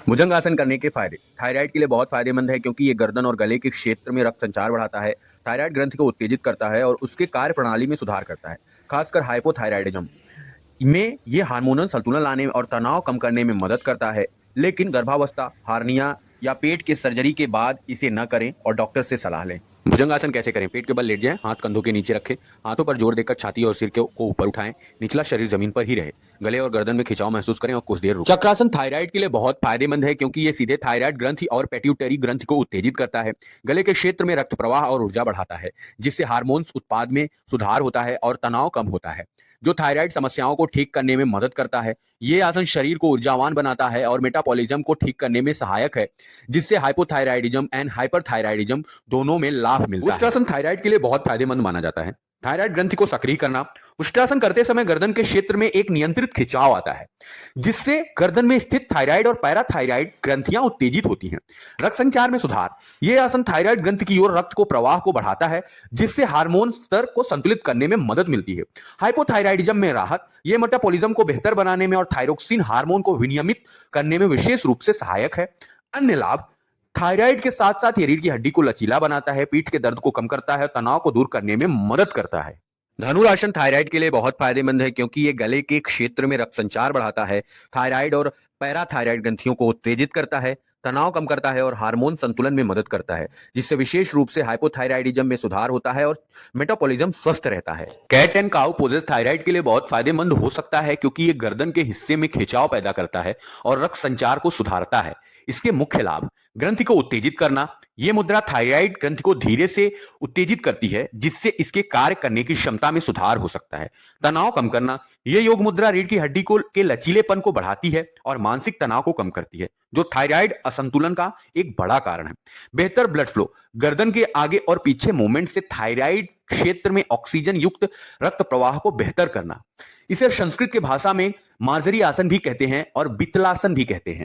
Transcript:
भुजंगासन करने के फायदे। थायराइड के लिए बहुत फायदेमंद है क्योंकि ये गर्दन और गले के क्षेत्र में रक्त संचार बढ़ाता है, थायराइड ग्रंथि को उत्तेजित करता है और उसके कार्य प्रणाली में सुधार करता है। खासकर हाइपोथायराइडिज्म में ये हार्मोनल संतुलन लाने और तनाव कम करने में मदद करता है। लेकिन गर्भावस्था, हार्निया या पेट के सर्जरी के बाद इसे न करें और डॉक्टर से सलाह लें। भुजंगासन कैसे करें? पेट के बल लेट जाएं, हाथ कंधों के नीचे रखें, हाथों पर जोर देकर छाती और सिर को ऊपर उठाएं, निचला शरीर जमीन पर ही रहे, गले और गर्दन में खिंचाव महसूस करें और कुछ देर रुकें। चक्रासन थायराइड के लिए बहुत फायदेमंद है क्योंकि ये सीधे थायराइड ग्रंथि और पेट्यूटरी ग्रंथि को उत्तेजित करता है, गले के क्षेत्र में रक्त प्रवाह और ऊर्जा बढ़ाता है, जिससे हार्मोन्स उत्पाद में सुधार होता है और तनाव कम होता है, जो थायराइड समस्याओं को ठीक करने में मदद करता है। ये आसन शरीर को ऊर्जावान बनाता है और मेटाबॉलिज्म को ठीक करने में सहायक है, जिससे हाइपोथायराइडिज्म एंड हाइपरथायराइडिज्म दोनों में लाभ मिलता है। उष्ट्रासन थायराइड के लिए बहुत फायदेमंद माना जाता है। थायराइड ग्रंथि को सक्रिय करना। उष्ट्रासन करते समय गर्दन के क्षेत्र में एक नियंत्रित खिंचाव आता है, जिससे गर्दन में स्थित थायराइड और पैराथायराइड ग्रंथियां उत्तेजित होती हैं। रक्त संचार में सुधार। यह आसन थायराइड ग्रंथि की ओर रक्त को प्रवाह को बढ़ाता है, जिससे हार्मोन स्तर को संतुलित करने में मदद मिलती है। हाइपोथायराइडिज्म में राहत। यह मेटाबॉलिज्म को बेहतर बनाने में और थायरोक्सिन हार्मोन को विनियमित करने में विशेष रूप से सहायक है। अन्य लाभ। थायराइड के साथ साथ ये रीढ़ की हड्डी को लचीला बनाता है, पीठ के दर्द को कम करता है, तनाव को दूर करने में मदद करता है। धनुरासन थायराइड के लिए बहुत फायदेमंद है क्योंकि ये गले के क्षेत्र में रक्त संचार बढ़ाता है, थायराइड और पैराथायराइड ग्रंथियों को उत्तेजित करता है, तनाव कम करता है और हार्मोन संतुलन में मदद करता है, जिससे विशेष रूप से हाइपोथायराइडिज्म में सुधार होता है और मेटाबॉलिज्म स्वस्थ रहता है। Cat and cow poses thyroid के लिए बहुत फायदेमंद हो सकता है क्योंकि ये गर्दन के हिस्से में खिंचाव पैदा करता है और रक्त संचार को सुधारता है। इसके मुख्य लाभ। ग्रंथि को उत्तेजित करना। यह मुद्रा थायराइड ग्रंथि को धीरे से उत्तेजित करती है, जिससे इसके कार्य करने की क्षमता में सुधार हो सकता है। तनाव कम करना। यह योग मुद्रा रीढ़ की हड्डी को के लचीलेपन को बढ़ाती है और मानसिक तनाव को कम करती है, जो थायराइड असंतुलन का एक बड़ा कारण है। बेहतर ब्लड फ्लो। गर्दन के आगे और पीछे मूवमेंट से थायराइड क्षेत्र में ऑक्सीजन युक्त रक्त प्रवाह को बेहतर करना। इसे संस्कृत की भाषा में मार्जरी आसन भी कहते हैं और बितलासन भी कहते हैं।